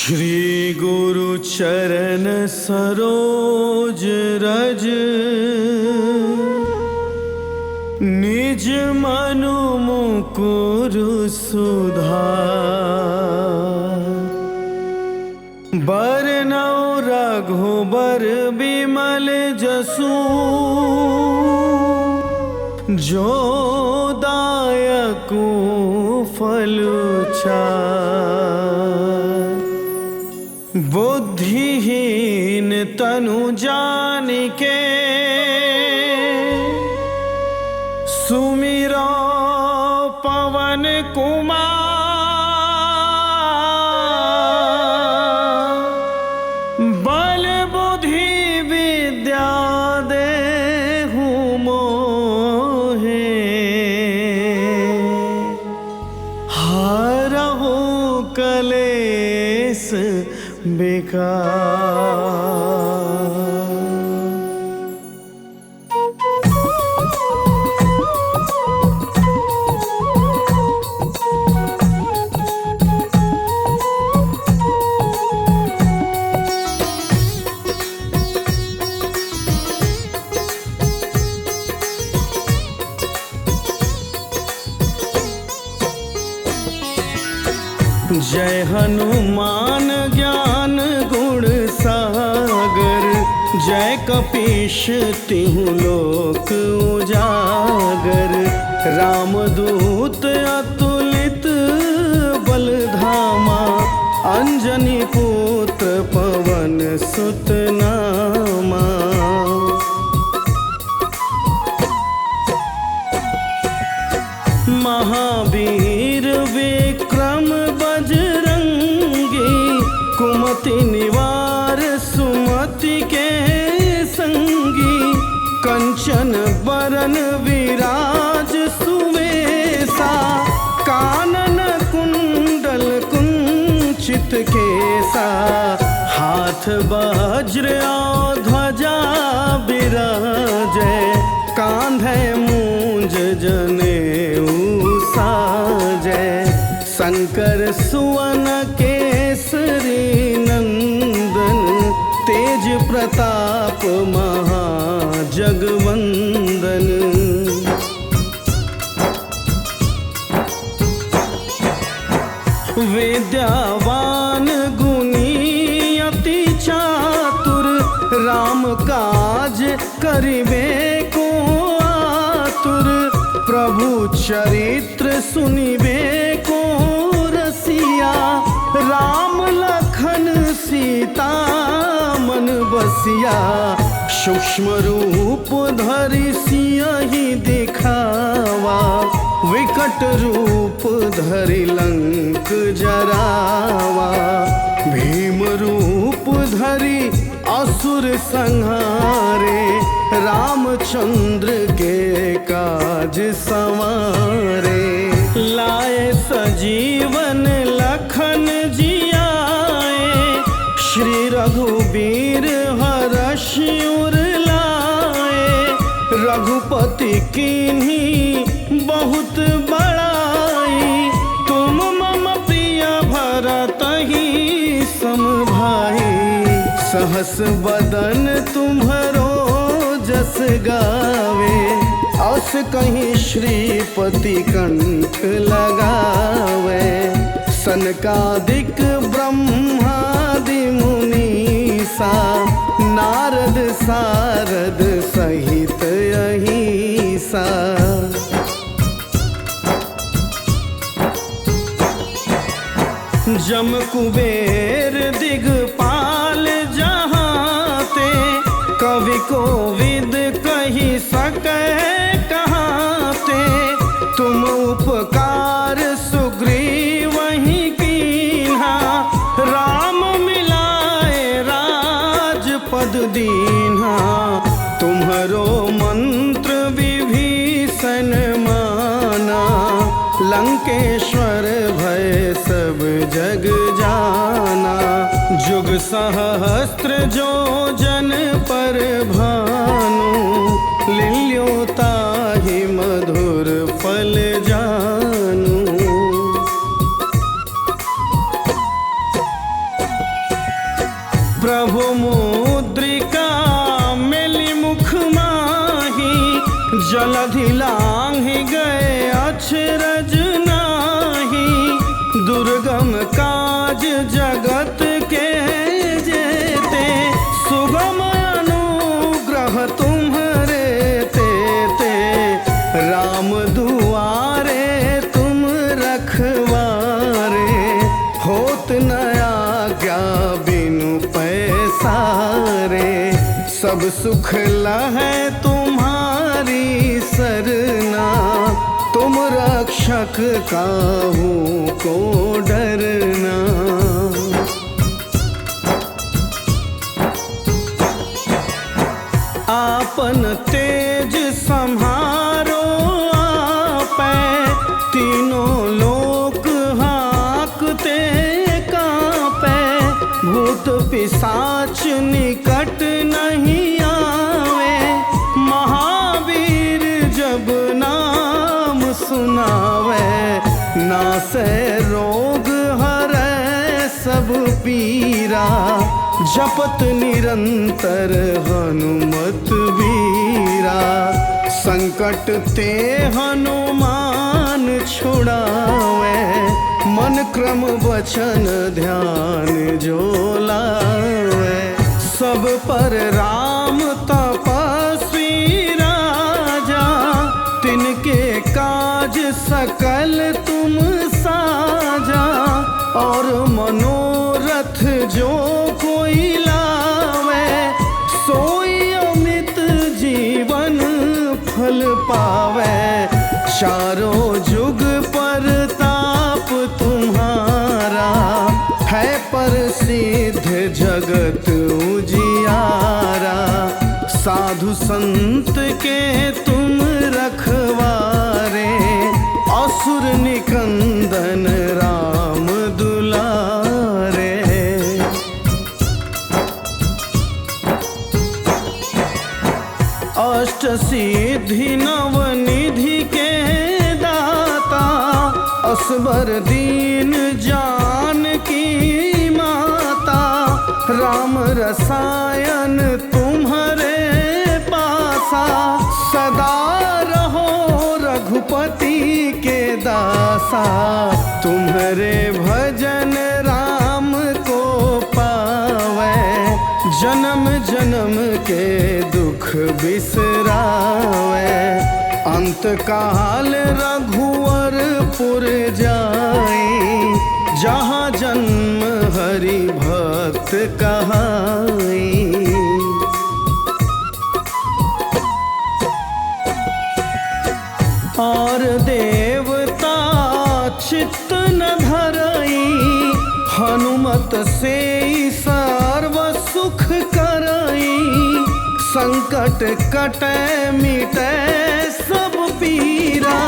श्री गुरु चरण सरोज रज निज मनु मुकुर सुधार। बरनौ रघुबर बिमल जसु जो दायकु फल चार। बुद्धिहीन तनु जानिके सुमिरो पवन कुमार। बल बुद्धि विद्या देहु मोहे हरहु कलेस बेकार। जय हनुमान ज्ञान गुण सागर। जय कपीश तिहु लोक उजागर। रामदूत अतुलित बल धामा। अंजनी पुत्र पवन सुत नामा। महावीर विक्रम बजरंगी। कुमति निवार सुमति के संगी। कंचन बरन विराज सुवेशा। कानन कुंडल कुंचित केसा। हाथ वज्र और ध्वजा विराजे। कांधे मूंज जनेऊ साजे। शंकर सुवन केसरी नंदन। तेज प्रताप महाजगवंदन। विद्यावान गुणी अति चातुर। राम काज करिबे को आतुर। प्रभु चरित्र सुनिबे को रसिया। राम लखन सीता मन बसिया। सूक्ष्म रूप धरि सियहि दिखावा। विकट रूप धरि लंक जरावा। भीम रूप धरि असुर संहारे। रामचंद्र के काज संवारे। लाए सजीवन लखन जियाए। श्री रघुबीर हरषि उर लाए। रघुपति कीन्ही बहुत बड़ाई। तुम मम प्रिय भरतहि सम भाई। सहस बदन तुम्हरो जस गावे। अस कहीं श्रीपति कंठ लगावे। सनकादिक ब्रह्मादि मुनीसा। नारद सारद सहित अहिसा। जम कुबेर दिगपाल जहाते। कवि कोविद कही सके कहाते। तुम उपकार सुग्रीवहि कीन्हा। राम मिलाए राजपद दीन्हा। तुम्हरो मंत्र विभीषण माना। लंकेश्वर भय सब जग जाना। जुग सहस्त्र जो जन पर भानु। लिल्यो ताहि मधुर फल जानू। प्रभु मुद्रिका मेली मुख माही, जलधि लांघि गए अचरज नाही। दुर्गम काज जगत के जेते, सुगम अनुग्रह तुम्हरे तेते। राम दुआरे तुम रखवारे, होत न आज्ञा बिनु पैसारे। सब सुख लहै तुम्हारी सरना, तुम रक्षक काहू को डरना। आपन तेज सम्हारो आपै, तीनों लोक हाँकते कांपै। भूत पिशाच निकट नहीं आवे, महावीर जब नाम सुनावे। नासै रोग हरै सब पीरा, जपत निरंतर हनुमत बीरा। संकट ते हनुमान छुड़ावे, मन क्रम वचन ध्यान जो लावे। सब पर राम तपस्वी राजा, तिनके काज सकल तुम साजा। और मनोरथ जो कोई लावे, सोई अमित जीवन फल पावे। चारों जुग परताप तुम्हारा, है प्रसिद्ध जगत उजियारा। साधु संत के तुम रखवारे, असुर निकंदन राम दुलारे। अष्ट सिद्धि नव निधि के दाता, असबर दीन जानकी माता। राम रसायन तुम्हारे पासा, सदा रहो रघुपति के दासा। तुम्हारे भजन राम को पावे, जन्म जन्म के दुख बिसरावे। अंत काल रघुवरपुर जाई, जहाँ जन्म हरि भक्त कहाई। और देवता चित्त न धरई, हनुमत से सर्व सुख करई। संकट कटै मिटै सब पीरा,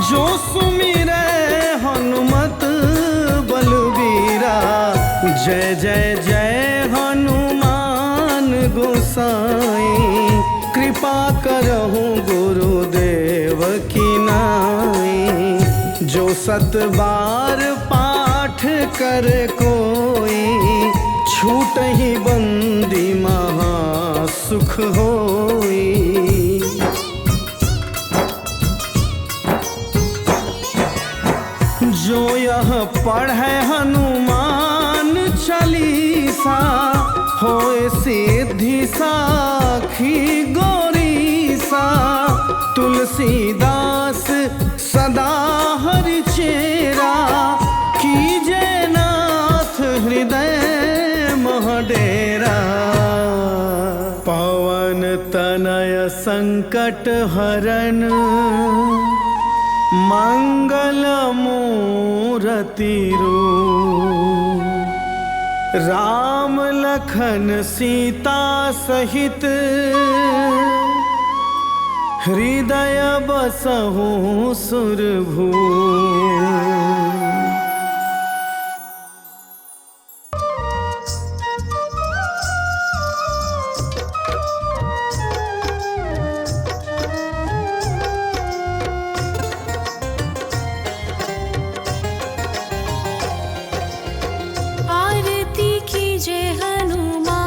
जो सुमिरै हनुमत बलबीरा। जय जय जय हनुमान गोसाई, कृपा करहु गुरुदेव की नाई। जो सत बार पाठ कर कोई, छूटहि बंदी महा सुख होई। जो यह पढ़े हनुमान चालीसा, होए सिद्धि साखी गौरीसा। तुलसीदास सदा हरि चेरा, कीजे नाथ हृदय महडेरा। पवन तनय संकट हरन, मंगल मूरति रूप। राम लखन सीता सहित, हृदय बसहु सुरभूप। आरती कीजे हनुमान।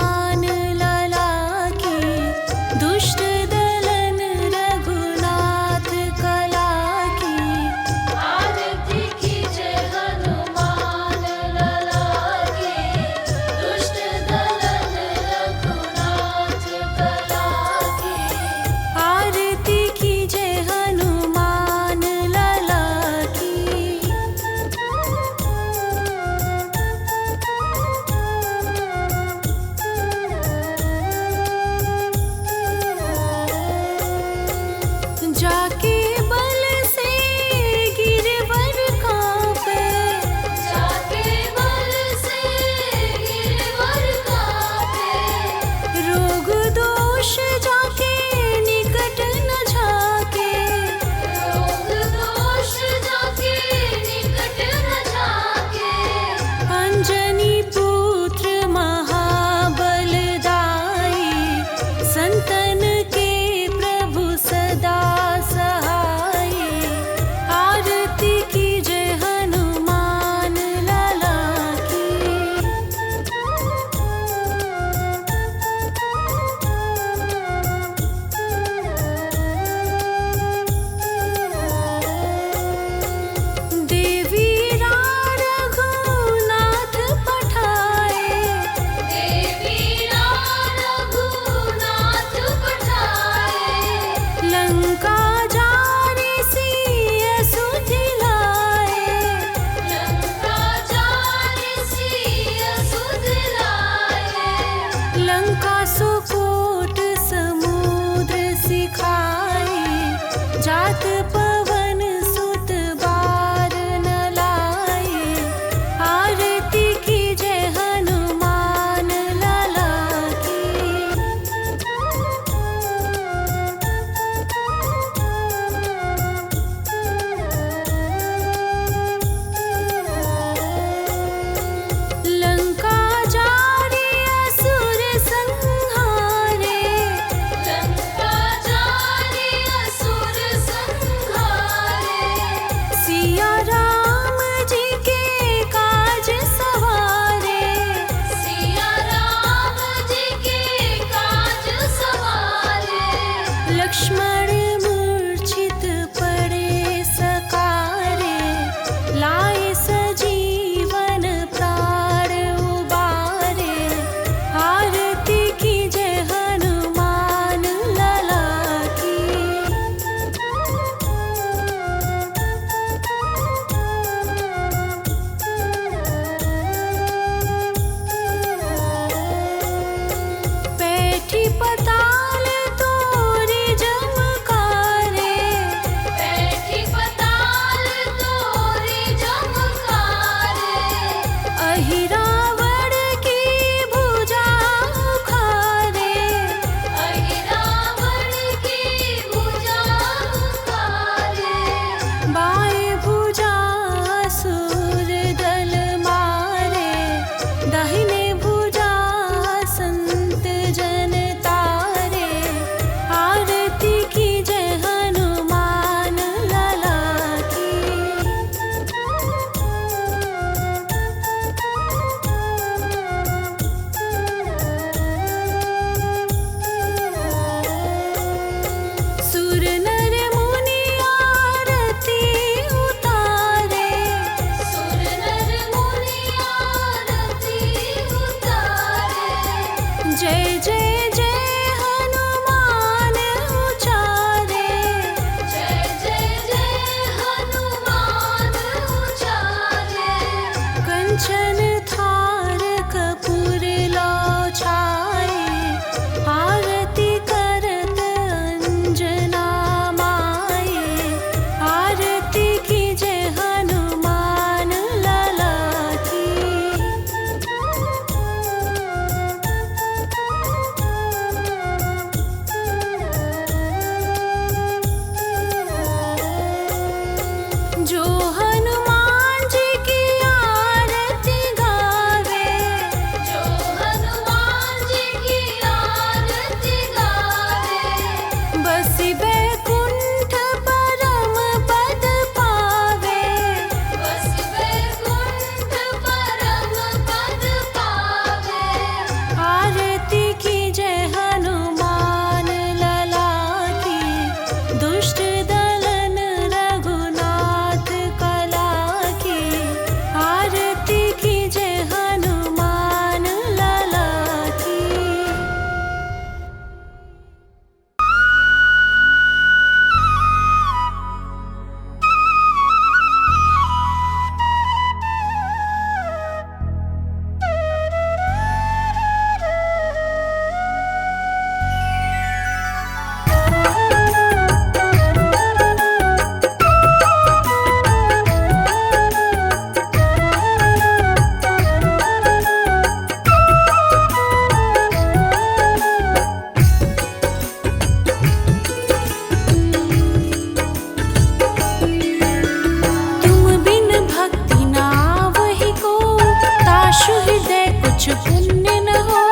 कुछ पुण्य न हो,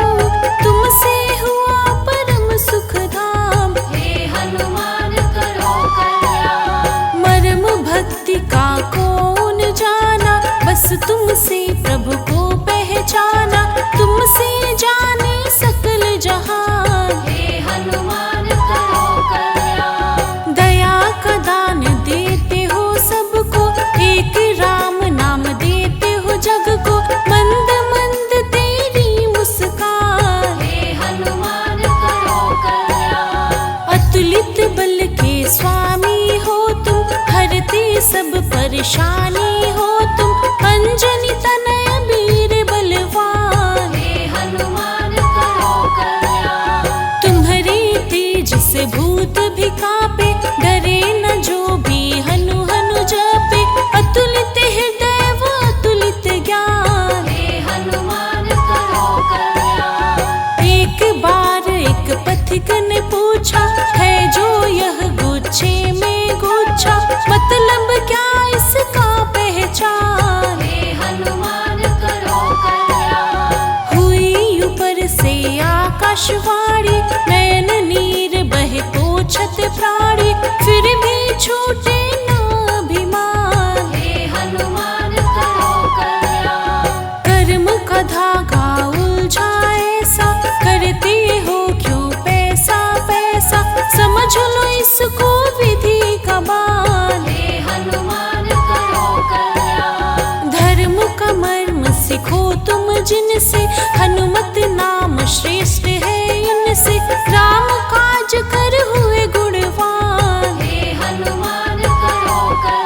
तुमसे हुआ परम सुख धाम। हे हनुमान करो कल्याण। मर्म भक्ति का कौन जाना, बस तुमसे प्रभु को पहचाना। तुमसे जाने सकल जहान, हे हनुमान करो कल्याण। दया का दान देते हो सबको, एक राम नाम देते हो जग को। मंद मंद तेरी मुस्कान, हे हनुमान करो कल्याण। अतुलित बल के स्वामी हो तुम, हरते सब परेशानी हो तुम। अंजनी तनय वीर बलवान, हे हनुमान करो कल्याण। तुम्हारे तेज से भूत भी कांपे, डरे न जो भी हनु हनु जपे। अतुलित हृदय व अतुलित ज्ञान, हे हनुमान करो कल्याण। एक बार एक पथिक ने पूछा, है जो यह गुच्छे में गुच्छा, मतलब क्या इसका पहचान। हे हनुमान करो कल्याण। हुई ऊपर से आकाशवाणी, नयन नीर बहे पोछत प्राणी। फिर भी छूटे ना अभिमान, हे हनुमान करो कल्याण। कर्म का धागा उलझा ऐसा, करते हो क्यों पैसा पैसा। समझ लो इसको विधि का बान, हे हनुमान करो कल्याण। धर्म का मर्म सीखो तुम जिनसे, हनुमत नाम श्रेष्ठ है इनसे। राम काज कर हुए गुणवान, हे हनुमान करो कल्याण।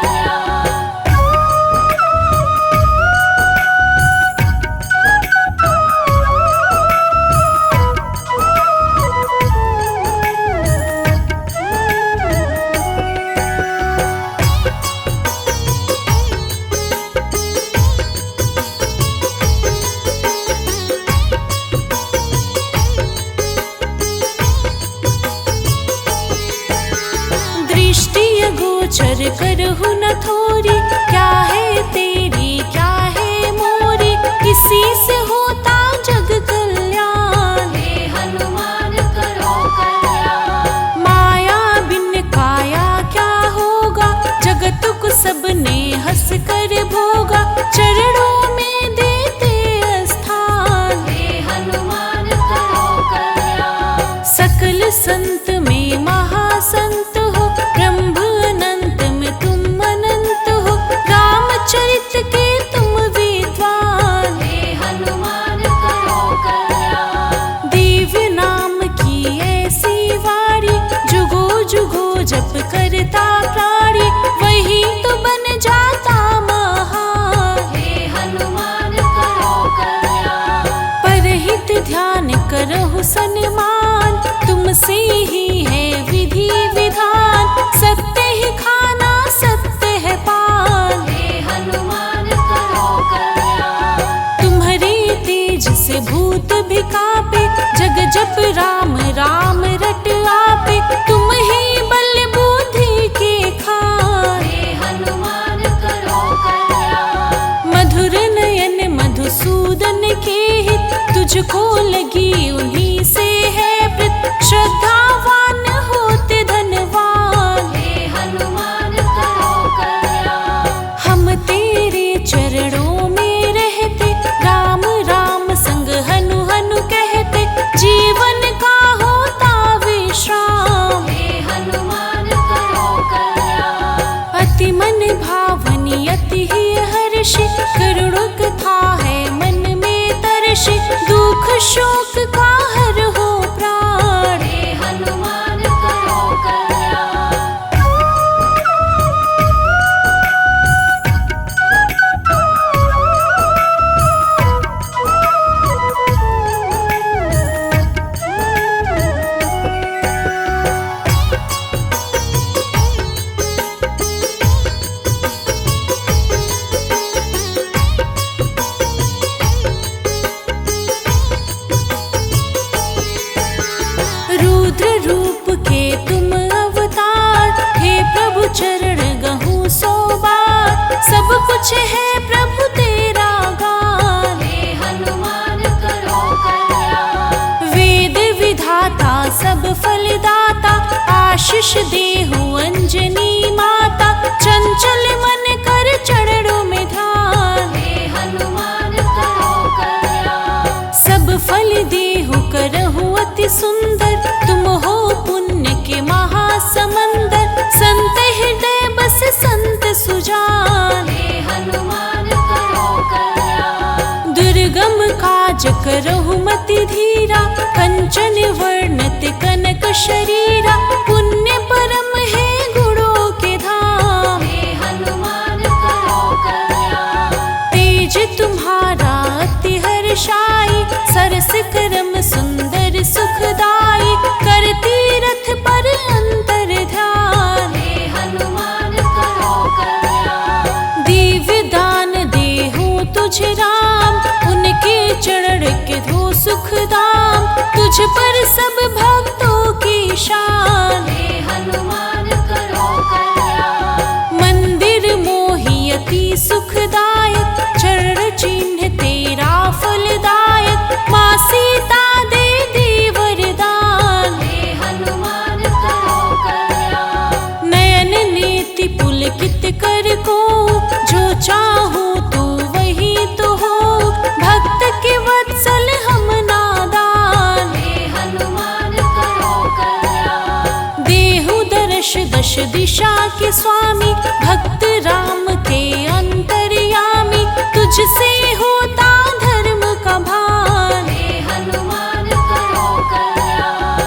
दृष्टि अगोचर करहु न थोरी, क्या है तेरी क्या है मोरी। इसी से होता जग कल्याण, हे हनुमान करो कल्याण। माया बिन काया क्या होगा, जगत को सबने हंस कर भोगा। चरणों में देते स्थान, हे हनुमान करो कल्याण। सकल संत में महासंत हो, ब्रह्म अनंत में तुम अनंत हो। रामचरित के तुम विद्वान, हे हनुमान करो कल्याण। दिव्य नाम की ऐसी वाणी, जुगो जुगो जप करता प्राणी। वही तो बन जाता महान, हे हनुमान करो कल्याण। परहित ध्यान करहु सन्मान, तुमसे ही है विधि विधान। सत्य ही खाना सत्य है पान, हे हनुमान करो कल्याण। तुम्हारे तेज से भूत भी कांपे, जग जप राम राम रट आपे। तुम ही बल बुद्धि के खान, हे हनुमान करो कल्याण। मधुर नयन मधुसूदन के हित, तुझको लगी उन्हीं से है प्रीत। श्रद्धावान होते धनवान, हे हनुमान करो कल्याण। हम तेरे चरणों में रहते, राम राम संग हनु हनु कहते। जीवन का होता विश्राम, हे हनुमान करो कल्याण। अति मन भावनी अति ही हर्षि, करुण कथा है मन में तरसि। दुख शोक का हर हो प्राण, हे हनुमान करो कल्याण। सब कुछ है प्रभु तेरा गान, हे हनुमान आशीष देहु अंजनी माता, चंचल मन कर चरणों में ध्यान। हे हनुमान करो कल्याण। सब फल देहु करहु अति सुंदर, तुम हो पुण्य के महासमंदर। संत हृदय बस संत सुजान। हे हनुमान करो कल्याण। दुर्गम काज करहु मति धीरा, कंचन वर्णत कनक शरीरा। पुण्य परम है गुणों के धाम। हे हनुमान करो कल्याण। तेज तुम्हारा अति हर्षाई, सरस करम सुंदर सुखदाई। कर तीरथ पर अंतर ध्यान। हे हनुमान करो कल्याण। दिव्य दान देहु तुझ राम, उनके चरण के धो सुखदाम। तुझ पर सब भक्तों की शान। हे हनुमान करो कल्याण। मंदिर मोहि अति सुखदायक, चरण चिन्ह तेरा फलदायक। माँ सीता दे दी वरदान। हे हनुमान करो कल्याण। नयन नेति पुलकित कर को, जो चाहूं तो वही तो हो। भक्त के वत्सल हम नादान। हे हनुमान करो कल्याण। देहु दर्श दश दिशा के स्वामी, भक्त राम के अंतर्यामी। तुझसे होता धर्म का भान। हे हनुमान करो कल्याण।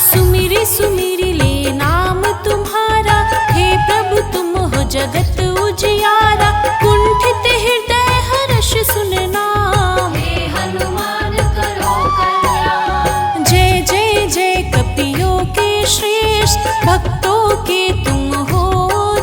सुमिरी सुमिरी ले नाम तुम्हारा, हे प्रभु तुम हो जगत उजियारा। कुंठित हृदय हर्ष सुन नाम। हे हनुमान करो कल्याण। जय जय जय कपियों के श्रेष्ठ, भक्तों के तुम हो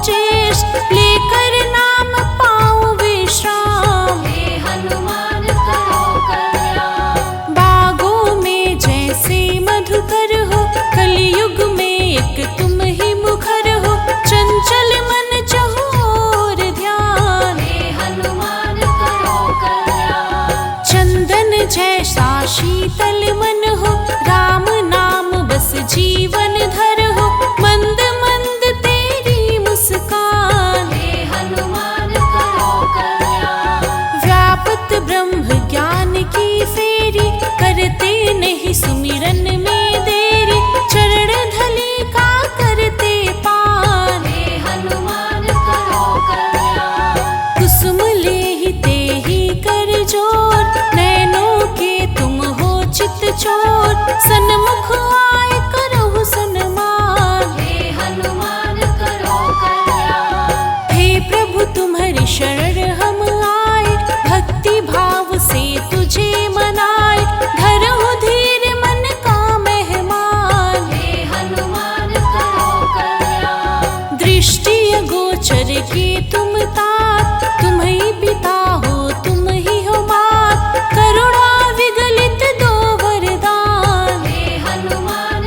ज्येष्ठ। लेकर नाम पाऊं विश्राम। हे हनुमान करो कल्याण। बागों में जैसे मधुकर हो, कलयुग में एक तुम ही मुखर हो। चंचल मन चहुओर ध्यान। हे हनुमान करो कल्याण। चंदन जैसा शीतल मन हो, राम नाम बस जीवन धर हो। मंद मंद तेरी मुस्कान। हे हनुमान करो कल्याण। व्यापत ब्रह्म ज्ञान की फेरी, करते नहीं सुमिरन में देरी। चरण धली का करते पान। हे हनुमान करो कल्याण। कुसुम लेहि तेहि कर जोर, नैनों के तुम हो चित चोर। सन्मुख आए करहु सन्मान। हे हनुमान करो कल्याण। हे प्रभु तुम्हारी शरण हम आए, भक्ति भाव से तुझे मनाए। धरहु धीर मन का मेहमान। हे हनुमान करो कल्याण। दृष्टि अगोचर के तुम तात, तुम ही पिता हो तुम ही हो मात। करुणा विगलित दो वरदान। हे हनुमान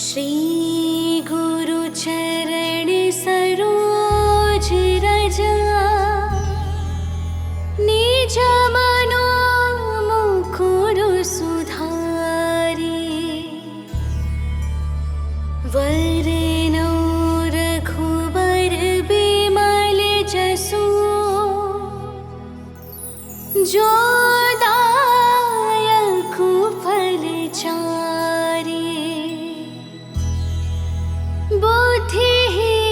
श्री गुरु चरण सरोज रज निज मनो मुकुर सुधारी वरनौ रघुबर बिमल जसु जो दायकु फलचारी बुद्धिहीन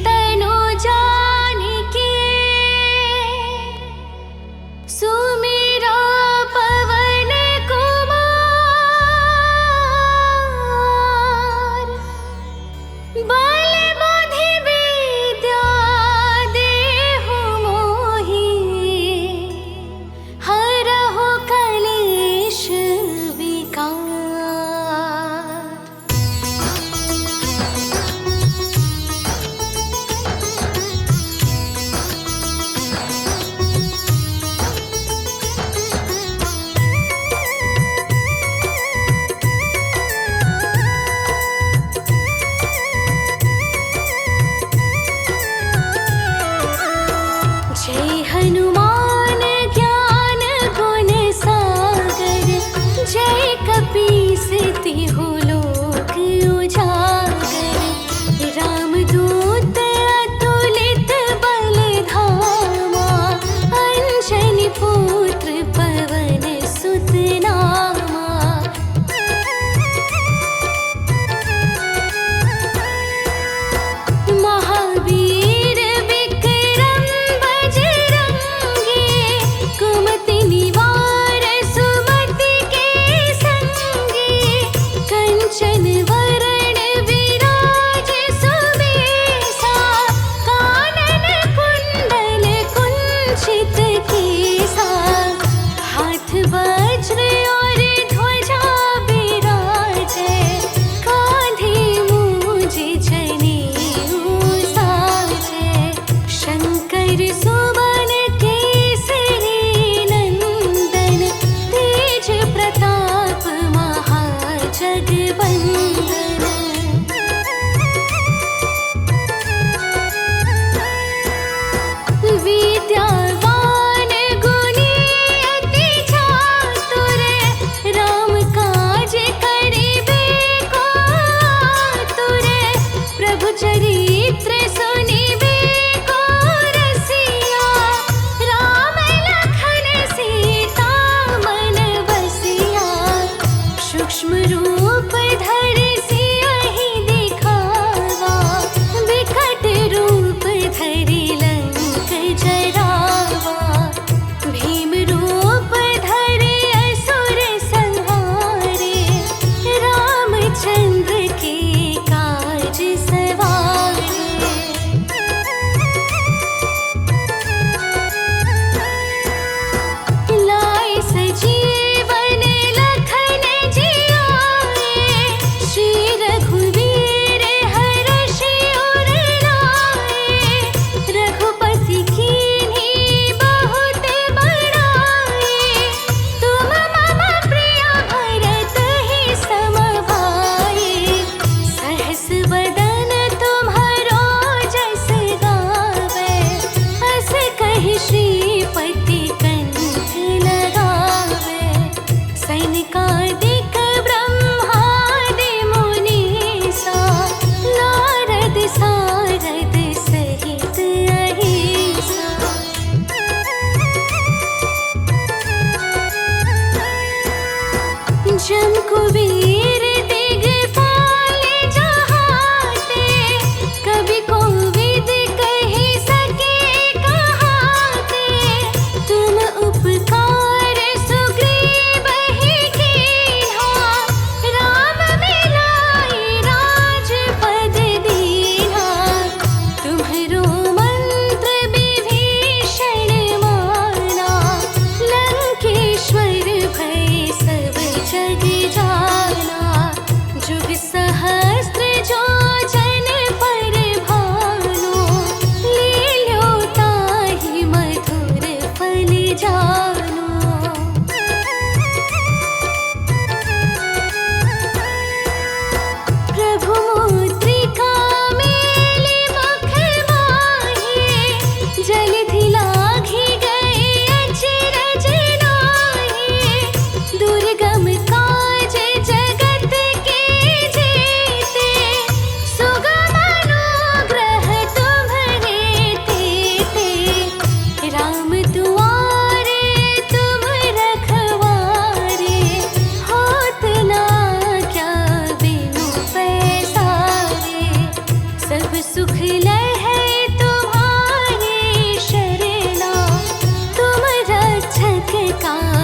तनु जानिके सुमिरो पवन कुमार बल बुद्धि विद्या देहु मोहि हरहु कलेश विकार। जय हनुमान ज्ञान गुण सागर जय कपीस तिहु लोक उजागर रामदूत अतुलित बल धामा अंजनी पुत्र पवन सुत नामा। महावीर विक्रम बजरंगी कुमति निवार सुमति के संगी कंचन वरण विराज सुबेसा कानन कुंडल कुंचित केसा हाथ वज्र और ध्वजा बिराजे कांधे मूज जनेऊ साजे शंकर सुवन केसरी नंदन तेज प्रताप महाजगवंदन। विद्यावान गुणी अति चातुर राम काज करिबे को आतुर प्रभु चरित्र सुनिबे को रसिया राम लखन सीता मन बसिया सूक्ष्म रूप धरि सियहि दिखावा विकट रूप धरि लंक जरावा भीम रूप धरि असुर संहारे रामचंद्र के काज सवारे। लाए सजीवन लखन जियाए श्री रघुवीर हरषि उर लाए रघुपति कीन्ही बहुत बड़ाए तुम मम प्रिय भरत ही सम भाई सहस बदन तुम्हारो जस गावे अस कहि श्रीपति कंठ लगावे सैनिकादिक ब्रह्मादि मुनीसा नारद सारद सहित अहिसा। जम कुबीर दिगपाल जहाते कवि कोविद कहि सके कहाते तुम उपकार सुग्रीवहि कीन्हा राम मिलाइ राजपद दीन्हा तुम्हरो मंत्र विभीषण माना लंकेश्वर भय सब जग जाना। का